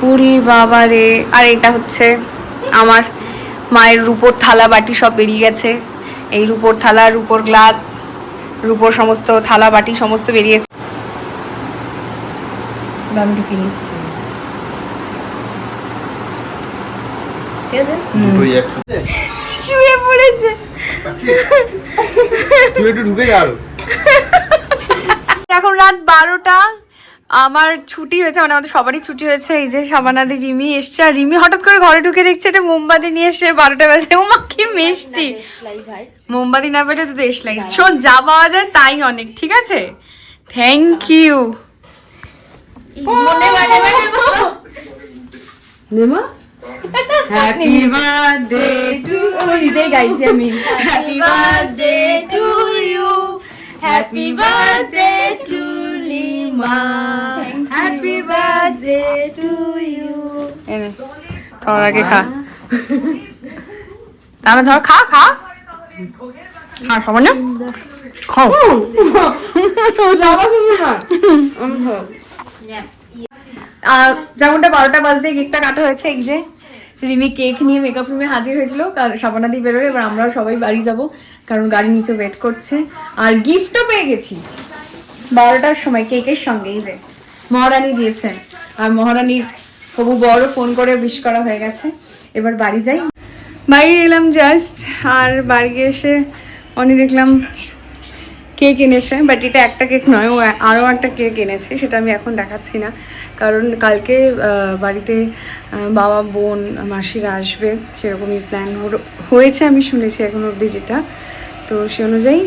পুরি বাবা রে। আর এটা হচ্ছে আমার মায়ের রূপোর থালা বাটি সব বেরিয়ে গেছে। এই রূপোর থালা, রূপোর গ্লাস, রূপোর সমস্ত থালা বাটি সমস্ত বেরিয়েছে। দাম ঢুকিয়ে নিচ্ছি। শুয়ে পড়েছে। তুই একটু ঢুকে যা। এখন রাত 12টা, আমার ছুটি হয়েছে, মানে আমাদের সবারই ছুটি হয়েছে। এই যে শাবানাদি, রিমি এসছে। আর রিমি হঠাৎ করে ঘরে ঢুকে দেখছে এটা মোমবাতি নিয়ে এসে 12টা বাজে। ও মা কি মিষ্টি। মোমবাতি না পেটে তো দেশলাই। শোন, যা পাওয়া যায় তাই অনেক, ঠিক আছে? Thank you. Happy birthday to you. গাইছি আমি। Happy birthday to you, happy birthday to Lima, happy birthday to you. এনে তোর আগে খা, তাহলে ধর খা খা খা সবাই না খাও। যেমনটা 12টা বাজতে কেকটা কাটা হয়েছে। এই যে রিমি কেক নিয়ে মেকআপ রুমে হাজির হয়েছিল। শাবানাদি বেরোবে, এবার আমরা সবাই বাড়ি যাব, কারণ গাড়ি নিচে ওয়েট করছে। আর গিফটও পেয়ে গেছি 12টার সময় কেকের সঙ্গে। এই যে মহারানী দিয়েছে, আর মহারানীর হবু বড় ফোন করে উইশ করা হয়ে গেছে। এবার বাড়ি যাই। বাড়ি এলাম জাস্ট, আর বাড়ি এসে অনেক দেখলাম কেক এনেছে। বাট এটা একটা কেক নয়, ও আরও একটা কেক এনেছে, সেটা আমি এখন দেখাচ্ছি না, কারণ কালকে বাড়িতে বাবা, বোন, মাসিরা আসবে, সেরকমই প্ল্যান হয়েছে আমি শুনেছি এখন অবধি যেটা। তো সে অনুযায়ী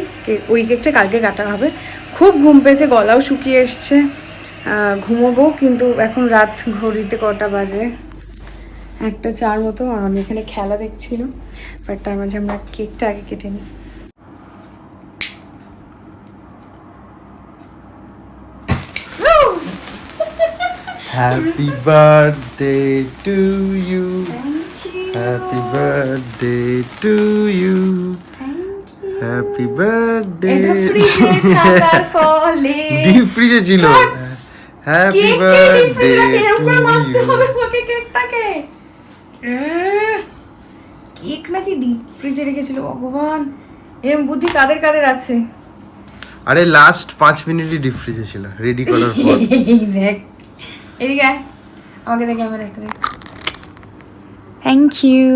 ওই কেকটা কালকে কাটা হবে। খুব ঘুম পেয়েছে, গলাও শুকিয়ে এসছে, ঘুমোবো। কিন্তু এখন রাত ঘড়িতে কটা বাজে, 1:04 মতো। আর আমি এখানে খেলা দেখছিল, বাট তার মাঝে আমরা কেকটা আগে কেটে নিই। Happy birthday to you. Happy birthday to you. Happy birthday. Deep ফ্রিজে ছিল। Happy birthday to you. Cake নাকি ডিপ ফ্রিজে রেখেছিল? ভগবান, এরকম বুদ্ধি কাদের কাদের আছে? আরে লাস্ট 5 মিনিটই ডিপ ফ্রিজে ছিল, রেডি করার পর। দেখ এদিকে আয়, আমাকে দেখে আমার একটা দেখ। Thank you.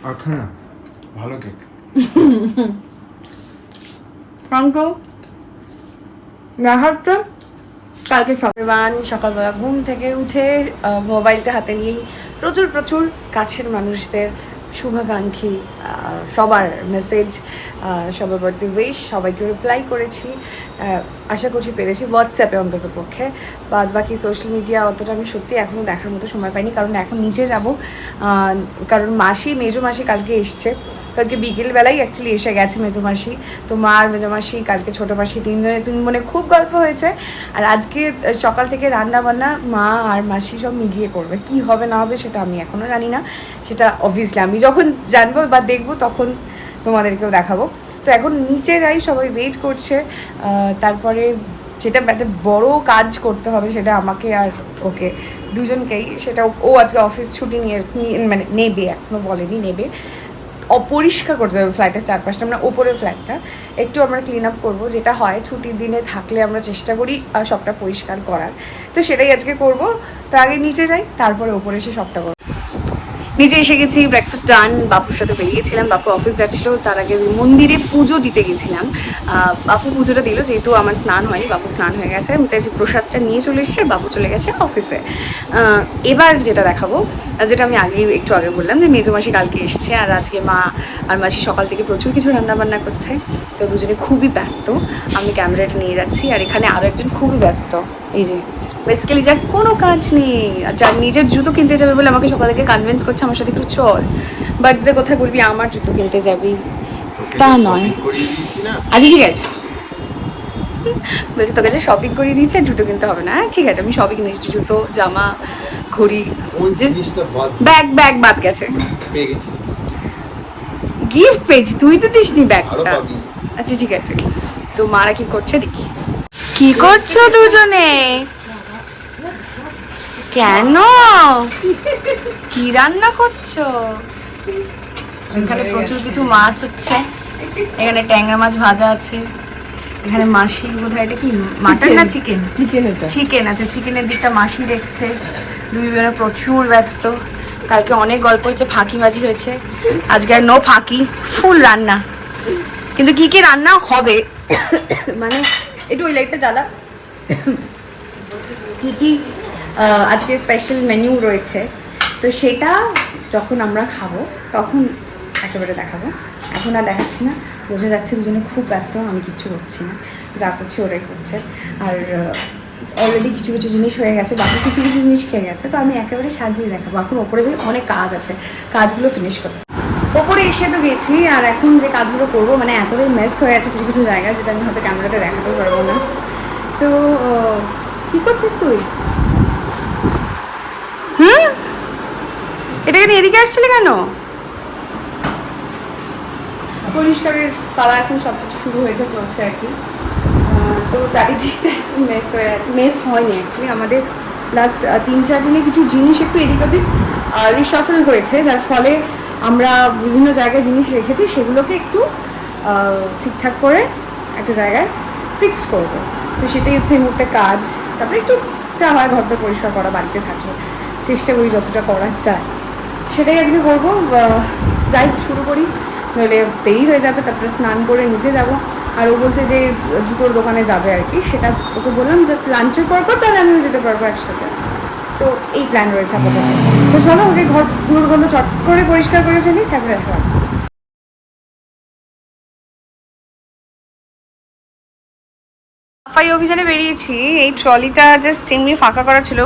আর খা না, ভালো কেক। Thank you. তো কালকে সকালবেলা ঘুম থেকে উঠে মোবাইলটা হাতে নিয়েই প্রচুর কাছের মানুষদের শুভাকাঙ্ক্ষী সবার মেসেজ, সবার বার্থডে উইশ, সবাইকে রিপ্লাই করেছি। আশা করছি পেরেছি, হোয়াটসঅ্যাপে অন্তত পক্ষে। বাদ বাকি সোশ্যাল মিডিয়া অতটা আমি সত্যি এখনও দেখার মতো সময় পাইনি, কারণ এখন নিচে যাব। কারণ মেজো মাসি কালকে এসছে, কালকে বিকেলবেলায় অ্যাকচুয়ালি এসে গেছে মেজো মাসি। তো মা আর মেজো মাসি, কালকে ছোটো মাসি, তিন বোনে খুব গল্প হয়েছে। আর আজকে সকাল থেকে রান্না বান্না মা আর মাসি সব মিলিয়ে করবে। কি হবে না হবে সেটা আমি এখনও জানি না, সেটা অবভিয়াসলি আমি যখন জানবো বা দেখবো তখন তোমাদেরকেও দেখাবো। তো এখন নিচে যাই, সবাই ওয়েট করছে। তারপরে যেটা একটা বড় কাজ করতে হবে, সেটা আমাকে আর ওকে দুজনকেই। সেটা ও আজকে অফিস ছুটি মানে নেবে, এখনও বলেনি নেবে। অপরিষ্কার করতে হবে ফ্ল্যাটের চারপাশটা, আমরা ওপরের ফ্ল্যাটটা একটু আমরা ক্লিন আপ করবো। যেটা হয় ছুটির দিনে থাকলে আমরা চেষ্টা করি সবটা পরিষ্কার করার, তো সেটাই আজকে করব। তো আগে নিচে যাই, তারপরে ওপরে এসে সবটা করবো। নিচে এসে গেছি, ব্রেকফাস্ট ডান। বাপুর সাথে বেরিয়েছিলাম, বাপু অফিস যাচ্ছিল। তার আগে মন্দিরে পুজো দিতে গেছিলাম। বাপু পুজোটা দিল, যেহেতু আমার স্নান হয়নি, বাপু স্নান হয়ে গেছে। তাই যে প্রসাদটা নিয়ে চলে এসেছে, বাপু চলে গেছে অফিসে। এবার যেটা দেখাবো, যেটা আমি একটু আগে বললাম, যে মেজো মাসি কালকে এসছে, আর আজকে মা আর মাসি সকাল থেকে প্রচুর কিছু রান্নাবান্না করছে। তো দুজনে খুবই ব্যস্ত। আমি ক্যামেরাটা নিয়ে যাচ্ছি, আর এখানে আরও একজন খুবই ব্যস্ত। এই যে বেসিক্যালি যার কোনো কাজ নেই, যার নিজের জুতো কিনতে যাবে বলে আমাকে সকাল থেকে কনভিন্স করছে আমার সাথে একটু চল। বার্থডে কোথায় বলবি আমার জুতো কিনতে যাবি, তা নয়। আচ্ছা ঠিক আছে, বলছি তোকে যে শপিং করে দিয়েছে, জুতো কিনতে হবে না। ঠিক আছে, আমি সবই কিনেছি, জুতো, জামা, ঘড়ি, ব্যাগ বাদ গেছে। গিফট পেয়েছি, তুই তো দিসনি ব্যাগটা। আচ্ছা ঠিক আছে। তো মারা কি করছে দেখি। কি করছো দুজনে? কেন কি রান্না করছো? এখানে প্রচুর কিছু মাছ হচ্ছে, এখানে ট্যাংরা মাছ ভাজা আছে, এখানে মাসি বোধহয় এটা কি মাটন না চিকেন? চিকেন আছে, চিকেনের দিকটা মাসি দেখছে। দুই বোনে প্রচুর ব্যস্ত, কালকে অনেক গল্প হয়েছে, ফাঁকিবাজি হয়েছে, আজকে আর নো ফাঁকি, ফুল রান্না। কিন্তু কি কি রান্না হবে মানে একটু ওই লাইটটা জ্বালা, কি কি আজকে স্পেশাল মেনু রয়েছে, তো সেটা যখন আমরা খাবো তখন একেবারে দেখাবো। এখন আর দেখাচ্ছি না, বোঝা যাচ্ছে দুজনে খুব ব্যস্ত, আমি কিচ্ছু করছি না, যা করছি ওরাই করছে। আর অলরেডি কিছু কিছু জিনিস হয়ে গেছে, বাকি কিছু কিছু জিনিস খেয়ে গেছে, তো আমি একেবারে সাজিয়ে দেখাবো। এখন ওপরে যাই, অনেক কাজ আছে, কাজগুলো ফিনিশ করতে। ওপরে এসে তো গেছি, আর এখন যে কাজগুলো করবো মানে এতটাই মেস হয়ে আছে কিছু কিছু জায়গায়, যেটা আমি হয়তো ক্যামেরাতে দেখাতেও পারবো না। তো কি করছিস তুই? এটাকে নিয়ে এদিকে আসছিলে কেন? পরিষ্কারের পালা এখন সব কিছু শুরু হয়েছে, চলছে আর কি। তো চারিদিকটা একটু মেস হয়ে আছে, মেস হয়নি অ্যাকচুয়ালি, আমাদের লাস্ট 3-4 দিনে কিছু জিনিস একটু এদিক ওদিক রিশাফল হয়েছে, যার ফলে আমরা বিভিন্ন জায়গায় জিনিস রেখেছি, সেগুলোকে একটু ঠিকঠাক করে একটা জায়গায় ফিক্স করবো। তো সেটাই হচ্ছে এই মুহূর্তে কাজ। তারপরে একটু যা হয় ঘরটা পরিষ্কার করা, বাড়িতে থাকলে চেষ্টা করি যতটা করার যায়, সেটাই আজকে করবো। যাই শুরু করি, নইলে দেরি হয়ে যাবে। তারপরে স্নান করে নিচে যাব, আর ও বলছে যে জুতোর দোকানে যাবে আর কি, সেটা ওকে বললাম যে লাঞ্চের পর তাহলে আমিও যেতে পারবো একসাথে। তো এই প্ল্যান রয়েছে আপাতত। তো চলো ওকে ঘর দুর্গন্ধ চট করে পরিষ্কার করে ফেলি, তারপরে দেখা হচ্ছে। সাফাই অভিযানে বেরিয়েছি। এই ট্রলিটা জাস্ট এমনি ফাঁকা করা ছিল।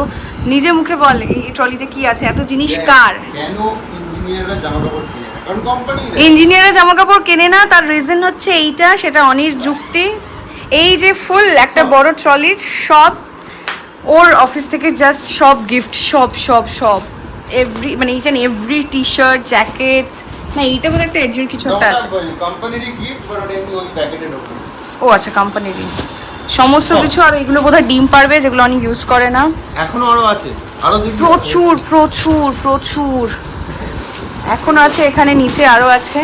নিজে মুখে বল এই ট্রলিতে কি আছে, এত জিনিস কার? কেন ইঞ্জিনিয়াররা জামা কাপড় কিনে না? কারণ কোম্পানি ইঞ্জিনিয়াররা জামা কাপড় কেনে না, তার রিজন হচ্ছে এইটা, সেটা অনির যুক্তি। এই যে ফুল একটা বড় ট্রলির সব ওর অফিস থেকে জাস্ট সব গিফট, সব সব সব এভরি মানে each and every T shirt, jackets, না এইটা বোধহয় একটা এর কিছু একটা আছে। কোম্পানিরই গিফট, বাট এমনি ওই প্যাকেটে ঢোকে। ও আচ্ছা, কোম্পানিরই সমস্ত কিছু। আর এগুলো বোধহয় ডিম পারবে, যেগুলো অনেক ইউজ করে না। এখনো আরো আছে, আরো প্রচুর প্রচুর প্রচুর এখনো আছে, এখানে নিচে আরো আছে।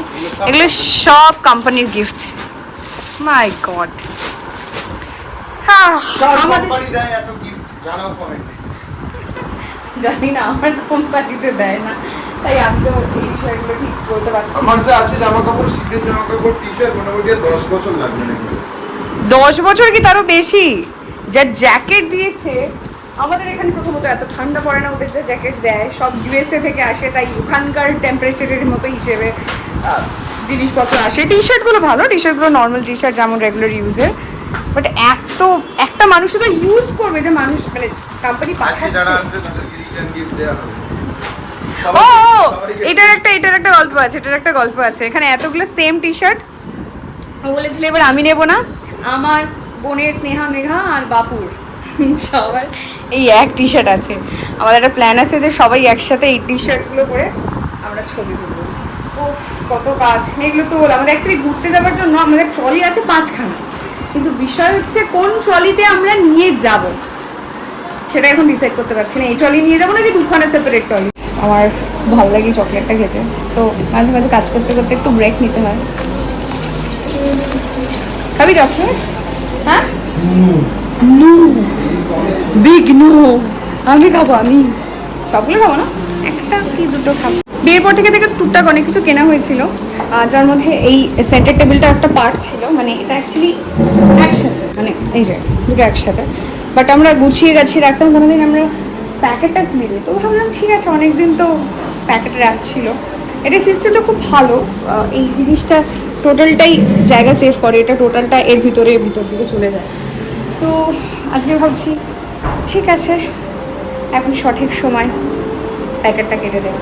এগুলো সব কোম্পানির গিফট। মাই গড, কোম্পানি দেয় এত গিফট, জানাও কমেন্টে। জানি না, আমার কোম্পানিতে দেয় না, তাই আমি তো এই বিষয়গুলো ঠিক বলতে পারছি না। আমার যা আছে জামা কাপড়, শীতের জামা কাপড়, টি শার্ট, মোটামুটি 10 বছর লাগবে নাকি? 10 বছর কি তারও বেশি। যা জ্যাকেট দিয়েছে আমাদের এখানে, প্রথমত এত ঠান্ডা পড়ে না, ওদের যা জ্যাকেট দেয় সব ইউএসএ থেকে আসে, তাই ওখানকার টেম্পারেচারের মতো হিসেবে জিনিসপত্র আসে। টি শার্টগুলো ভালো, টি শার্টগুলো নর্মাল টি শার্ট যেমন রেগুলার ইউজের, বাট এত একটা মানুষ তো ইউজ করবে, যে মানুষ মানে কোম্পানি পাঠাচ্ছে। যারা আসবে তাদেরকে রিটার্ন গিফট দেওয়া হবে। ও এটার একটা গল্প আছে, এটার একটা গল্প আছে। এখানে এতগুলো সেম টি শার্ট, ও বলেছিল এবার আমি নেবো না, আমার বোনের স্নেহা, মেঘা আর বাপুর সবার এই এক টি শার্ট আছে। আমাদের একটা প্ল্যান আছে যে সবাই একসাথে এই টি শার্টগুলো পরে আমরা ছবি তুলবো। উফ কত কাজ, এগুলো তো আমাদের অ্যাকচুয়ালি ঘুরতে যাওয়ার জন্য আমাদের ট্রলি আছে 5খানা, কিন্তু বিষয় হচ্ছে কোন ট্রলিতে আমরা নিয়ে যাব সেটা এখন ডিসাইড করতে পারছি না। এই ট্রলি নিয়ে যাবো নাকি 2খানা সেপারেট ট্রলি। আমার ভালো লাগে চকলেটটা খেতে, তো মাঝে মাঝে কাজ করতে করতে একটু ব্রেক নিতে হয়। খাবি চকলেট? হ্যাঁ, নো বিগ নো, আমি খাবো, আমি সবগুলো খাবো না, একটা কি দুটো খাবো। বিয়ের পর থেকে টুকটাক অনেক কিছু কেনা হয়েছিল, যার মধ্যে এই সেন্টার টেবিলটা একটা পার্ট ছিল। মানে এটা অ্যাকচুয়ালি একসাথে, মানে এই যে দুটো একসাথে, বাট আমরা গুছিয়ে গাছিয়ে রাখতাম, কোনোদিন আমরা প্যাকেটটা খুলে দিই। তো ভাবলাম ঠিক আছে, অনেকদিন তো প্যাকেট র্যাপ ছিল। এটা সিস্টেমটা খুব ভালো, এই জিনিসটা টোটালটাই জায়গা সেভ করে, এটা টোটালটা এর ভিতর দিকে চলে যায়। তো আজকে ভাবছি ঠিক আছে, এখন সঠিক সময় প্যাকেটটা কেটে দেওয়া।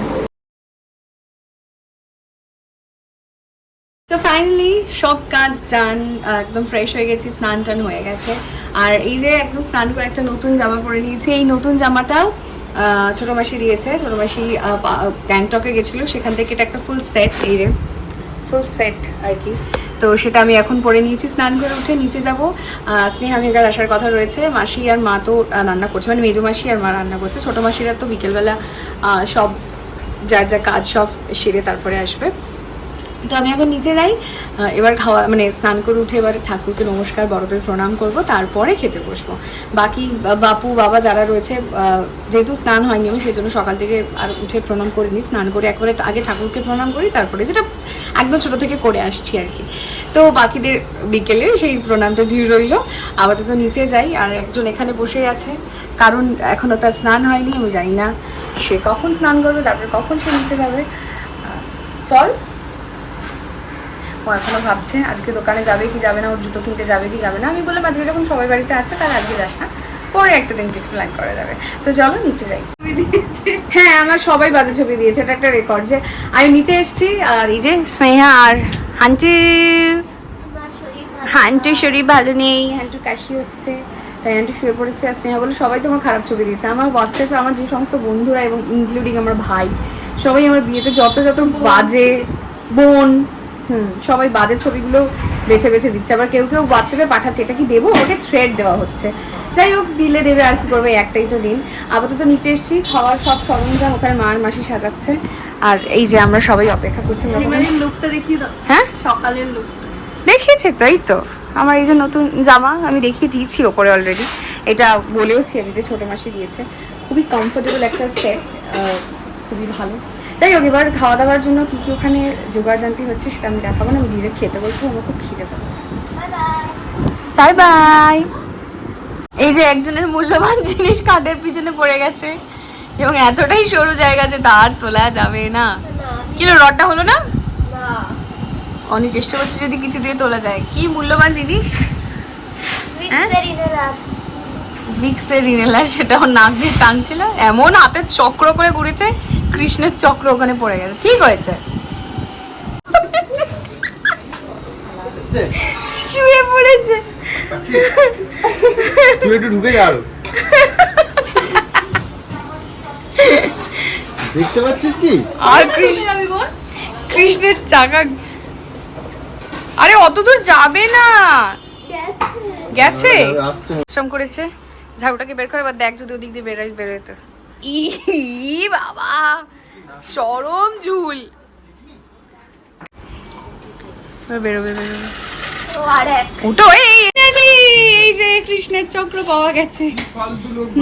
তো ফাইনালি সব কাজ ডান, একদম ফ্রেশ হয়ে গেছি, স্নান টান হয়ে গেছে। আর এই যে একদম স্নান করে একটা নতুন জামা পরে নিয়েছি। এই নতুন জামাটাও ছোটো মাসি দিয়েছে, ছোটো মাসি গ্যাংটকে গেছিলো, সেখান থেকে এটা একটা ফুল সেট, এই যে ফুল সেট আর কি। তো সেটা আমি এখন পরে নিয়েছি। স্নান করে উঠে নিচে যাব, স্নেহা মেঘার আসার কথা রয়েছে। মাসি আর মা তো রান্না করছে, মানে মেজো মাসি আর মা রান্না করছে। ছোটো মাসিরা তো বিকেলবেলা সব যার যা কাজ সব সেরে তারপরে আসবে। তো আমি এখন নিচে যাই, এবার খাওয়া মানে স্নান করে উঠে এবার ঠাকুরকে নমস্কার বড়দের প্রণাম করব, তারপরে খেতে বসবো। বাকি বাপু বাবা যারা রয়েছে, যেহেতু স্নান হয়নি আমি সেই জন্য সকাল থেকে আর উঠে প্রণাম করিনি। স্নান করে একবারে আগে ঠাকুরকে প্রণাম করি, তারপরে যেটা একদম ছোটো থেকে করে আসছি আর কি। তো বাকিদের বিকেলে সেই প্রণামটা দিয়ে রইল। আপাতত নিচে যাই, আর একজন এখানে বসে আছে, কারণ এখনও তার স্নান হয়নি। আমি জানি না সে কখন স্নান করবে, তারপরে কখন সে নিচে যাবে। চল। ও এখনো ভাবছে আজকে দোকানে যাবে কি যাবে না, ওর জুতো কিনতে যাবে কি যাবে না। আমি বললাম আজকে যখন সবাই বাড়িতে আছে তাহলে আজকে যাস না, পরে একটা দিন কিছু প্ল্যান করা যাবে। তো চলো নিচে যাই। হ্যাঁ, আমার সবাই বাজে ছবি দিয়েছে, এটা একটা রেকর্ড যে আমি নিচে এসেছি। আর এই যে স্নেহা আর হান্টু শরীর ভালো নেই, হান্টু কাশি হচ্ছে, তাই হান্টু শুয়ে পড়েছে। আর স্নেহা বলে সবাই তোমার খারাপ ছবি দিয়েছে। আমার হোয়াটসঅ্যাপে আমার যে সমস্ত বন্ধুরা এবং ইনক্লুডিং আমার ভাই সবাই আমার বিয়েতে যত বাজে বোন সবাই বাজে ছবিগুলো বেছে বেছে দিচ্ছে। আবার কেউ কেউ হোয়াটসঅ্যাপে পাঠাচ্ছে এটা কি দেবো, ওকে থ্রেড দেওয়া হচ্ছে। যাই হোক, দিলে দেবে, আর কি করবে, একটাই তো দিন। আপাতত নিচে এসেছি, খাওয়ার সব সরঞ্জাম ওখানে মার মাসি সাজাচ্ছে। আর এই যে আমরা সবাই অপেক্ষা করছি। লুকটা দেখিয়ে দাও। হ্যাঁ, সকালের লুক দেখিয়েছে তো, এই তো আমার এই যে নতুন জামা আমি দেখিয়ে দিয়েছি ওপরে অলরেডি। এটা বলেওছি আমি যে ছোটো মাসি দিয়েছে, খুবই কমফোর্টেবল একটা সেট, খুবই ভালো। যাই হোক, এবার খাওয়া দাওয়ার জন্য কী কী ওখানে জোগাড় জানতে হচ্ছে সেটা আমি দেখাবো না, আমি ডিরেক্ট খেতে বসবো, আমার খুব খিদে পাচ্ছে। Bye bye. এই যে একজনের মূল্যবান জিনিস কাঠের পিছনে পড়ে গেছে, এবং এতটাই সরু জায়গা যে তার তোলা যাবে না। কিলো রডটা হলো না, অনেক চেষ্টা করছে যদি কিছু দিয়ে তোলা যায়। কি মূল্যবান জিনিস, ভিক্সের ইনেলার, সেটা ওর নাক দিয়ে টানছিল, এমন হাতের চক্র করে ঘুরেছে, কৃষ্ণের চক্র ওখানে পড়ে গেছে। ঠিক হয়েছে, শুয়ে পড়েছে। তুই একটু ঢুকে যা, দেখতে পাচ্ছিস কি? আর কৃষ্ণের চাকা, আরে অত দূর যাবে না, গেছে শ্রম করেছে। ঝাড়ুটাকে বের করে, এবার দেখ যদি ওদিক দিয়ে বেরোতো। ই বাবা, চরম ঝুল। বেরোবে ওটো। এই যে কৃষ্ণের চক্র পাওয়া গেছে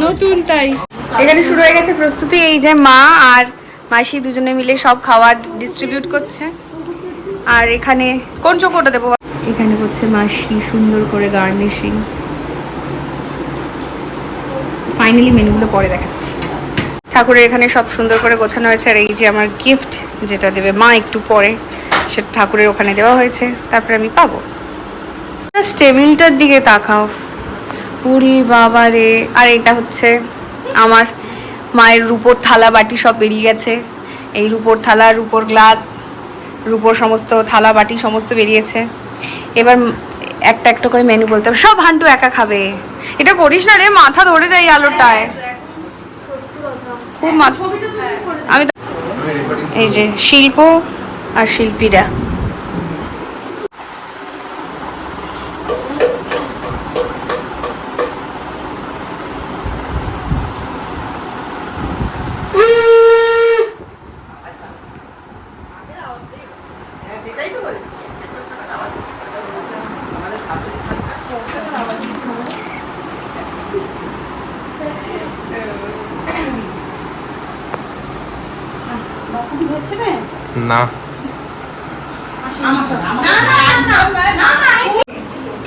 নতুন, তাই এখানে শুরু হয়ে গেছে প্রস্তুতি। এই যে মা আর মাসি দুজনে মিলে সব খাবার ডিস্ট্রিবিউট করছে। আর এখানে কোন চক্রটা দেবো, এখানে করছে মাসি সুন্দর করে গার্নিশিং। ফাইনালি মেনুগুলো পরে দেখাচ্ছি। ঠাকুরের এখানে সব সুন্দর করে গোছানো হয়েছে। আর এই যে আমার গিফট যেটা দেবে মা একটু পরে, সেটা ঠাকুরের ওখানে দেওয়া হয়েছে, তারপরে আমি পাবো। টেবিলটার দিকে তাকাও, পুরি বাবা রে। আর এটা হচ্ছে আমার মায়ের রূপোর থালা বাটি সব বেরিয়ে গেছে। এই রূপোর থালা, রূপোর গ্লাস, রূপোর সমস্ত থালা বাটি সমস্ত বেরিয়েছে। এবার একটা একটা করে মেনু বলতে হবে। সব হান্টু একা খাবে, এটা করিস না রে, মাথা ধরে যায় আলোটায়, খুব মাথা। আমি এই যে শিল্প আর শিল্পীরা, না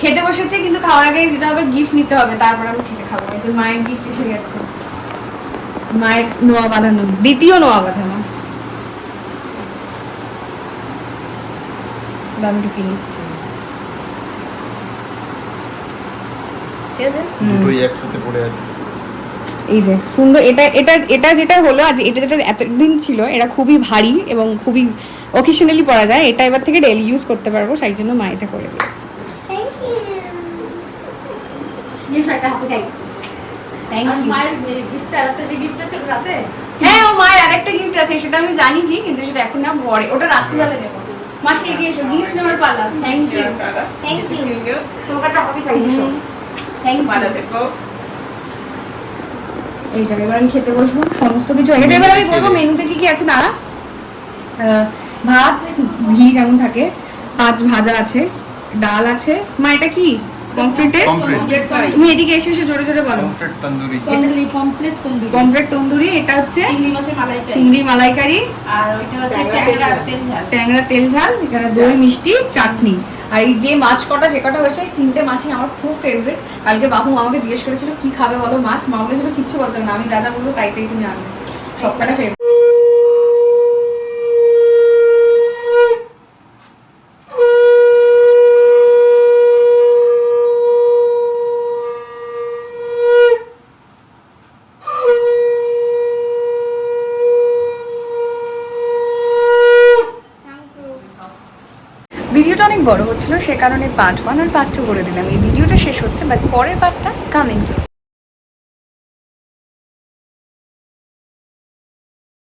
খেতে বসেছে, কিন্তু খাওয়ার আগে যেটা হবে গিফট নিতে হবে, তারপর আমি খেতে খাবো। এই যে মায়ের গিফট এসে গেছে, মায়ের নোয়া বাঁধানো, দ্বিতীয় নোয়া বাঁধানো। আমি ঢুকিয়ে নিচ্ছি, দুটোই একসাথে পড়ে আছিস। এই যে সুন্দর। এটা এটা এটা যেটা হলো আজ, এটা যেটা এতদিন ছিল, এটা খুবই ভারী এবং খুবই অকেশনালি পরা যায়। এটা এবার থেকে ডেইলি ইউজ করতে পারবো, সেই জন্য মা এটা করে দিয়েছে। হ্যাঁ, ও মায়ের আরেকটা গিফট আছে, সেটা আমি জানি কি, কিন্তু সেটা এখন না, পরে, ওটা রাত্রিবেলা দেবো। মাসি এগিয়ে এসো, গিফট নেওয়ার পালা। Thank you, thank you. তোমাকে একটা কফি খাই দিছো। Thank you. এই জায়গায় এবার আমি খেতে বসবো, সমস্ত কিছু হয়ে গেছে। এবার আমি বলবো মেনুতে কি কি আছে। দাঁড়া, ভাত ঘি যেমন থাকে, 5 ভাজা আছে, ডাল আছে। মা এটা কি পমফ্রেটের? পমফ্রেট। তুমি এদিকে এসে এসে জোরে জোরে বলো। পমফ্রেট তন্দুরি। পমফ্রেট তন্দুরি। এটা হচ্ছে চিংড়ির মালাইকারি, ট্যাংরা তেল ঝাল, এখানে দই মিষ্টি চাটনি। আর এই যে মাছ কটা যে কটা হয়েছে, 3টে মাছই আমার খুব ফেভারিট। কালকে বাবু আমাকে জিজ্ঞেস করেছিল কি খাবে বলো মাছ, মা বলেছিল কিচ্ছু বলতে হবে না, আমি যা যা বলবো তাই তাই তুমি আনবে। সব কটা ফেভারিট। ভিডিওটা অনেক বড় হচ্ছিল, সে কারণে পার্ট 1 আর পার্ট 2 করে দিলাম। এই ভিডিওটা শেষ হচ্ছে, বাট পরের পার্টটা কামিং সুন।